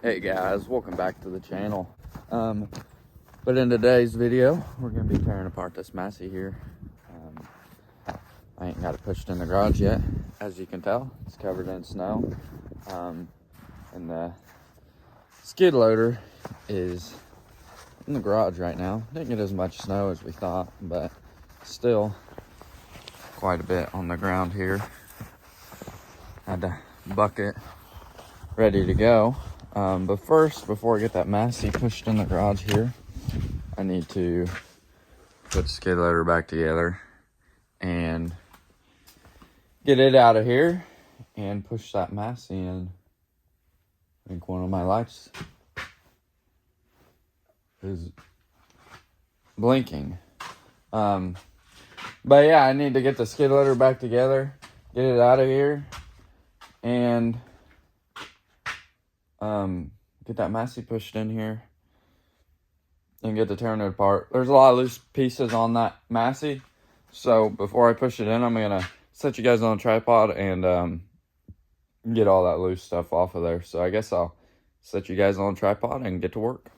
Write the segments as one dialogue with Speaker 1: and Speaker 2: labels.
Speaker 1: Hey guys, welcome back to the channel. But in today's video, we're gonna be tearing apart this Massey here. I ain't got it pushed in the garage yet. As you can tell, it's covered in snow. And the skid loader is in the garage right now. Didn't get as much snow as we thought, but still quite a bit on the ground here. Had the bucket ready to go. But first, before I get that Massey pushed in the garage here, I need to put the skid loader back together and get it out of here and push that Massey in. I think one of my lights is blinking. But yeah, I need to get the skid loader back together, get it out of here, and get that Massey pushed in here and get the tearing it apart. There's a lot of loose pieces on that Massey, so before I push it in, I'm gonna set you guys on a tripod and get all that loose stuff off of there. So I guess I'll set you guys on a tripod and get to work.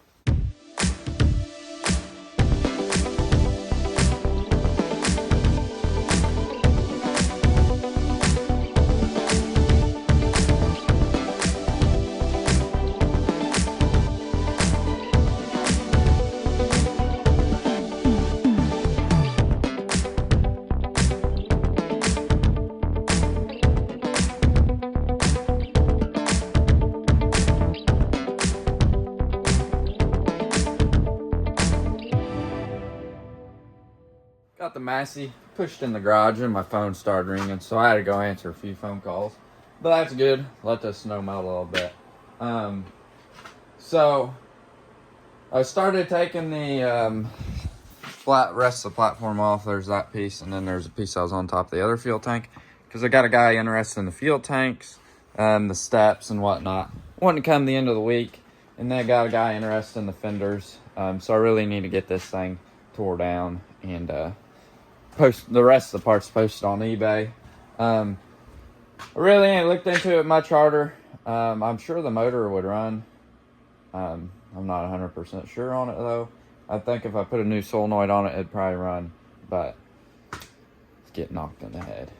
Speaker 1: Got the Massey pushed in the garage and my phone started ringing, so I had to go answer a few phone calls. But that's good. Let the snow melt a little bit. So I started taking the rest of the platform off. There's that piece, and then there's a piece that was on top of the other fuel tank, because I got a guy interested in the fuel tanks, the steps and whatnot. Wanted to come the end of the week, and then I got a guy interested in the fenders. So I really need to get this thing tore down and post the rest of the parts posted on eBay. I really ain't looked into it much harder. I'm sure the motor would run. I'm not 100% sure on it though. I think if I put a new solenoid on it, it'd probably run, but it's getting knocked in the head.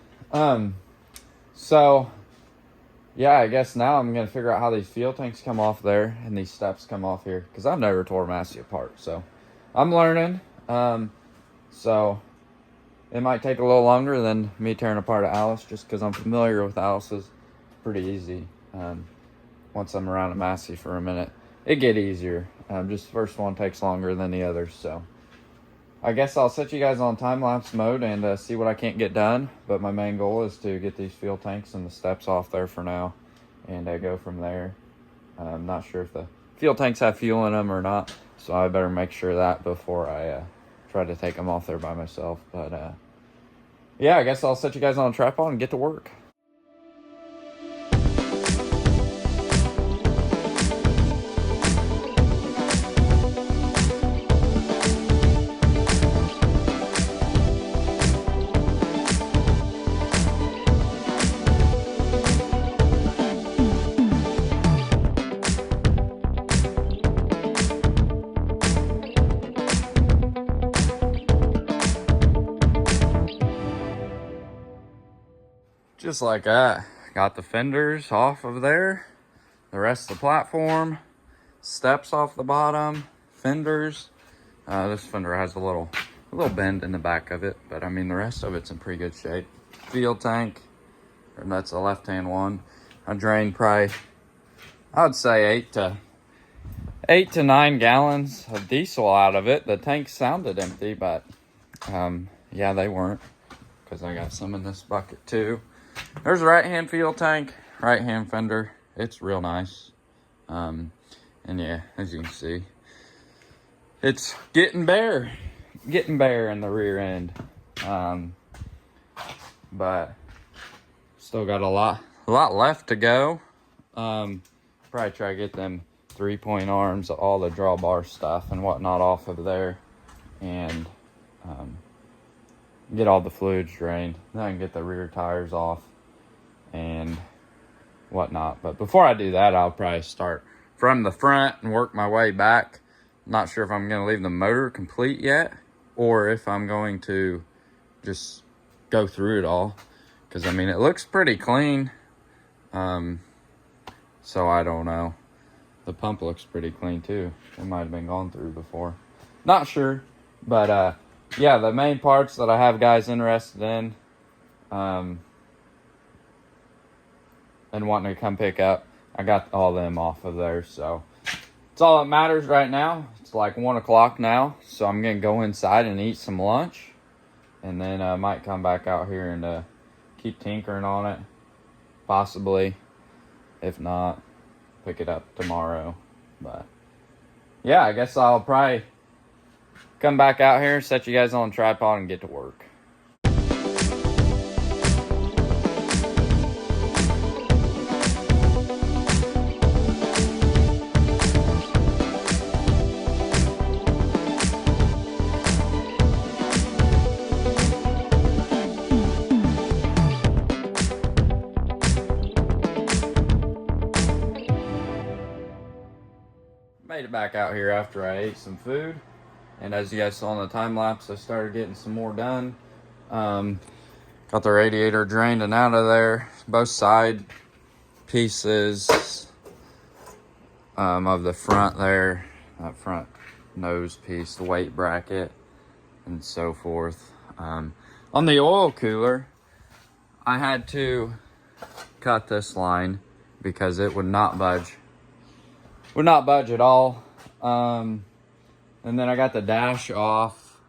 Speaker 1: So yeah, I guess now I'm gonna figure out how these fuel tanks come off there and these steps come off here, because I've never tore Massey apart, so I'm learning. So it might take a little longer than me tearing apart Alice, just because I'm familiar with Alice's. Pretty easy. Once I'm around a Massey for a minute, it get easier. Just the first one takes longer than the others. So I guess I'll set you guys on time-lapse mode and see what I can't get done. But my main goal is to get these fuel tanks and the steps off there for now, and go from there. I'm not sure if the fuel tanks have fuel in them or not, so I better make sure of that before I try to take them off there by myself. But yeah, I guess I'll set you guys on a tripod and get to work. Just like that, got the fenders off of there, the rest of the platform, steps off the bottom, fenders. This fender has a little bend in the back of it, but I mean the rest of it's in pretty good shape. Fuel tank, and that's the left-hand one. I drained probably, I would say 8 to 9 gallons of diesel out of it. The tank sounded empty, but yeah, they weren't, because I got some in this bucket too. There's a right-hand fuel tank, right-hand fender. It's real nice. And yeah, as you can see, it's getting bare in the rear end. But still got a lot left to go. Probably try to get them 3-point arms, all the drawbar stuff and whatnot off of there, and get all the fluids drained. Then I can get the rear tires off and whatnot. But before I do that, I'll probably start from the front and work my way back. Not sure if I'm going to leave the motor complete yet, or if I'm going to just go through it all. Because, I mean, it looks pretty clean. So I don't know. The pump looks pretty clean too. It might have been gone through before. Not sure. But, yeah, the main parts that I have guys interested in and wanting to come pick up, I got all them off of there. So it's all that matters right now. It's like 1 o'clock now. So I'm going to go inside and eat some lunch. And then I might come back out here and keep tinkering on it. Possibly. If not, pick it up tomorrow. But yeah, I guess I'll probably come back out here, set you guys on the tripod, and get to work. Made it back out here after I ate some food, and as you guys saw in the time lapse, I started getting some more done. Got the radiator drained and out of there, both side pieces of the front there, that front nose piece, the weight bracket, and so forth. On the oil cooler, I had to cut this line because it would not budge. Would not budge at all. And then I got the dash off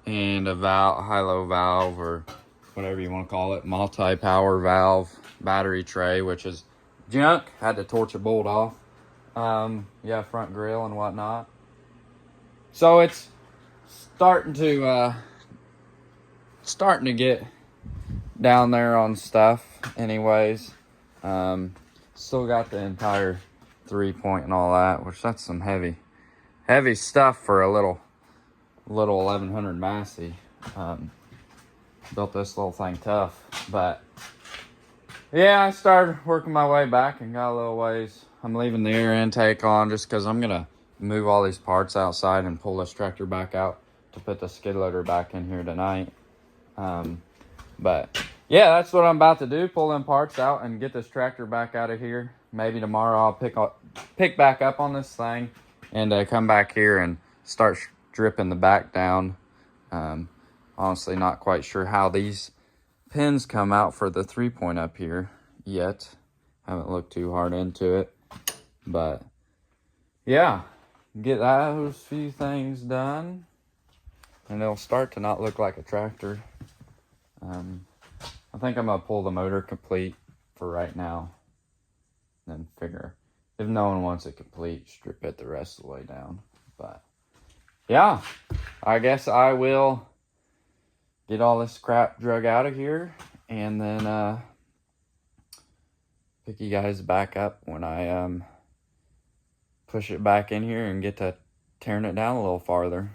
Speaker 1: and a valve, high-low valve, or whatever you want to call it, multi-power valve, battery tray, which is junk. Had to torch a bolt off. Yeah, front grill and whatnot. So it's starting to get down there on stuff anyways. Still got the entire 3-point and all that, which that's some heavy stuff for a little 1100 Massey. Built this little thing tough, but yeah, I started working my way back and got a little ways. I'm leaving the air intake on just because I'm gonna move all these parts outside and pull this tractor back out to put the skid loader back in here tonight. But yeah, that's what I'm about to do, pull them parts out and get this tractor back out of here. Maybe tomorrow I'll pick back up on this thing and come back here and start stripping the back down. Honestly, not quite sure how these pins come out for the 3-point up here yet. Haven't looked too hard into it. But yeah, get those few things done and it'll start to not look like a tractor. I think I'm going to pull the motor complete for right now. Then figure, if no one wants it complete, strip it the rest of the way down. But yeah, I guess I will get all this crap drug out of here and then pick you guys back up when I push it back in here and get to tearing it down a little farther.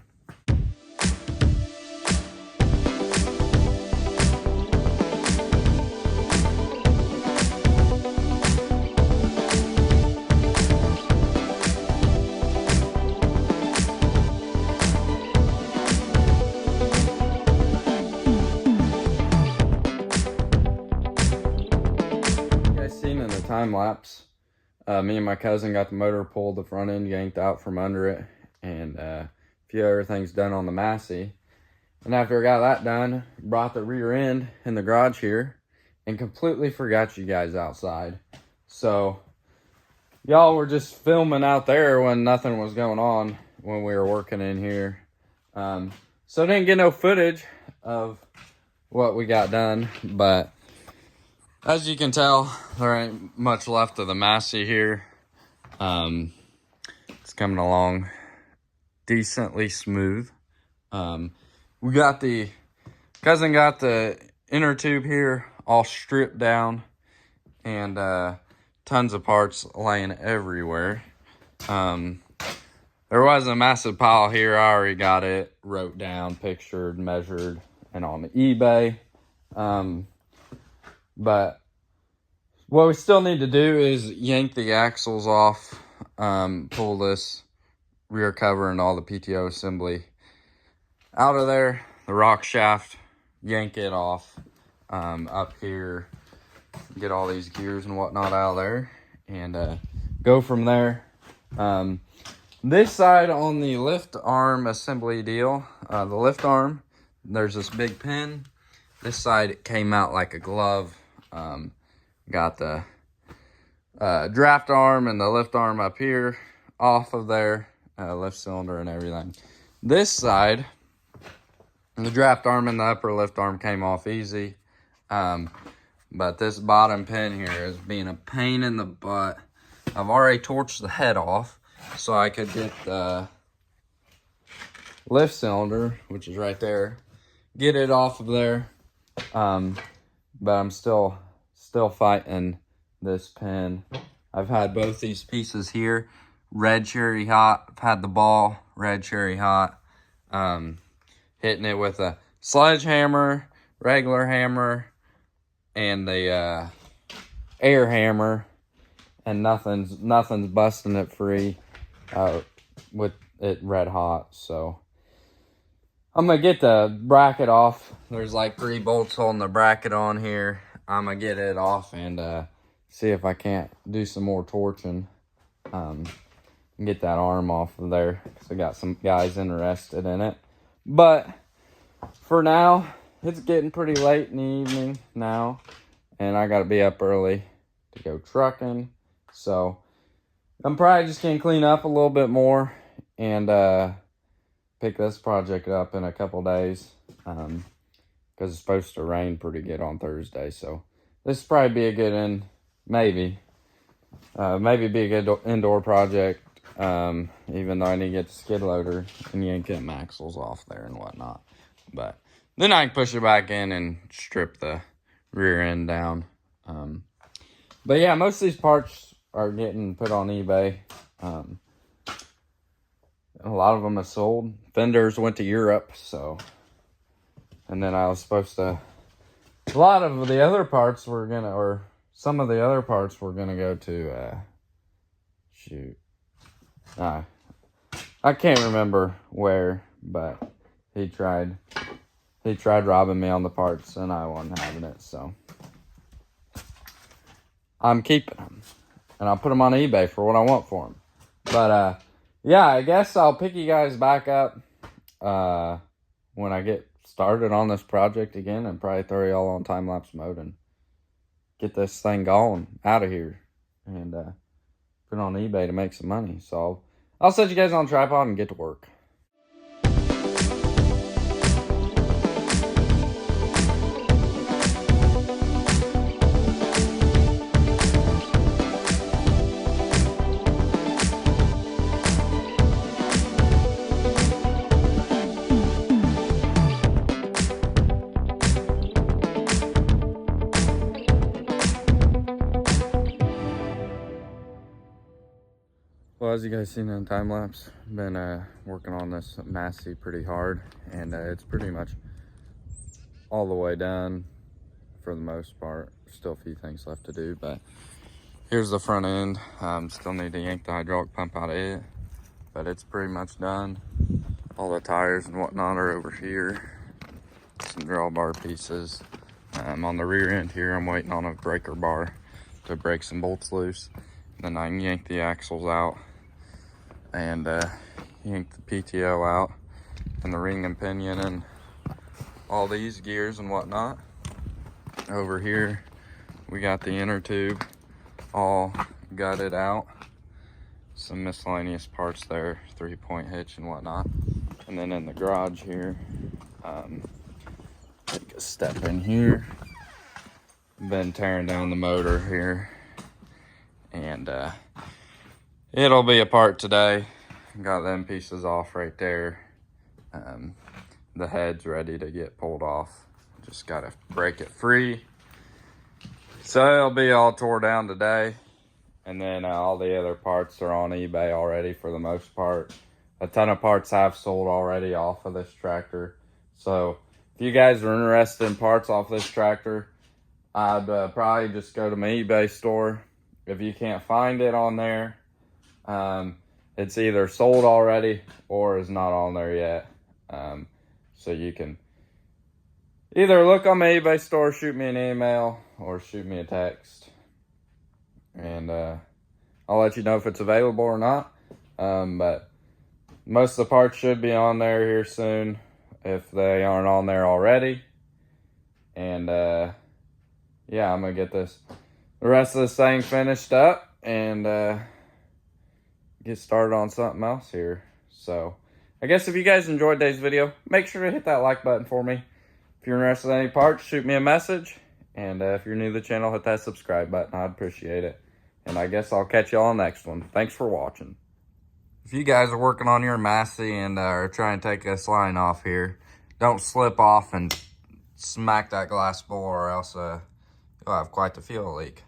Speaker 1: Time lapse, me and my cousin got the motor pulled, the front end yanked out from under it, and a few other things done on the Massey. And after I got that done, brought the rear end in the garage here and completely forgot you guys outside. So y'all were just filming out there when nothing was going on when we were working in here. So didn't get no footage of what we got done, but as you can tell, there ain't much left of the Massey here. It's coming along decently smooth. We got cousin got the inner tube here all stripped down and tons of parts laying everywhere. There was a massive pile here. I already got it wrote down, pictured, measured, and on eBay. But what we still need to do is yank the axles off pull this rear cover and all the PTO assembly out of there, the rock shaft, yank it off up here, get all these gears and whatnot out of there, and go from there. This side on the lift arm assembly deal, the lift arm, there's this big pin. This side it came out like a glove. Got the draft arm and the lift arm up here off of there, lift cylinder and everything. This side, the draft arm and the upper lift arm came off easy. But this bottom pin here is being a pain in the butt. I've already torched the head off so I could get the lift cylinder, which is right there, get it off of there. But I'm still fighting this pin. I've had both these pieces here red cherry hot. I've had the ball red cherry hot. Hitting it with a sledgehammer, regular hammer, and the air hammer, and nothing's busting it free with it red hot. So I'm gonna get the bracket off. There's like 3 bolts holding the bracket on here. I'm gonna get it off and see if I can't do some more torching and get that arm off of there, because I got some guys interested in it. But for now, it's getting pretty late in the evening now, and I gotta be up early to go trucking. So I'm probably just gonna clean up a little bit more and pick this project up in a couple days, because it's supposed to rain pretty good on Thursday. So this will probably be a good maybe be a good indoor project, even though I need to get the skid loader and yank them axles off there and whatnot. But then I can push it back in and strip the rear end down. But yeah, most of these parts are getting put on eBay. A lot of them are sold. Fenders went to Europe, so. And then I was supposed to. A lot of the other parts were gonna, or some of the other parts were gonna go to. I can't remember where, but he tried robbing me on the parts, and I wasn't having it. So I'm keeping them, and I'll put them on eBay for what I want for them. But yeah, I guess I'll pick you guys back up when I get started on this project again, and probably throw y'all on time-lapse mode and get this thing going out of here and put it on eBay to make some money. So I'll set you guys on tripod and get to work. Well, as you guys seen in time lapse, been working on this Massey pretty hard, and it's pretty much all the way done for the most part. Still a few things left to do, but here's the front end. Still need to yank the hydraulic pump out of it, but it's pretty much done. All the tires and whatnot are over here. Some drawbar pieces. On the rear end here, I'm waiting on a breaker bar to break some bolts loose. Then I can yank the axles out and yank the PTO out and the ring and pinion and all these gears and whatnot. Over here, we got the inner tube all gutted out. Some miscellaneous parts there, 3-point hitch and whatnot. And then in the garage here, take a step in here. Been tearing down the motor here, and it'll be apart today. Got them pieces off right there. The head's ready to get pulled off. Just gotta break it free. So it'll be all tore down today. And then all the other parts are on eBay already for the most part. A ton of parts have sold already off of this tractor. So if you guys are interested in parts off this tractor, I'd probably just go to my eBay store. If you can't find it on there, It's either sold already or is not on there yet. So you can either look on my eBay store, shoot me an email, or shoot me a text. And I'll let you know if it's available or not. But most of the parts should be on there here soon if they aren't on there already. And yeah, I'm going to get the rest of this thing finished up and get started on something else here. So I guess if you guys enjoyed today's video, make sure to hit that like button for me. If you're interested in any parts, shoot me a message. And if you're new to the channel, hit that subscribe button. I'd appreciate it. And I guess I'll catch you all on the next one. Thanks for watching. If you guys are working on your Massey and are trying to take this line off here, don't slip off and smack that glass bowl, or else you'll have quite the fuel leak.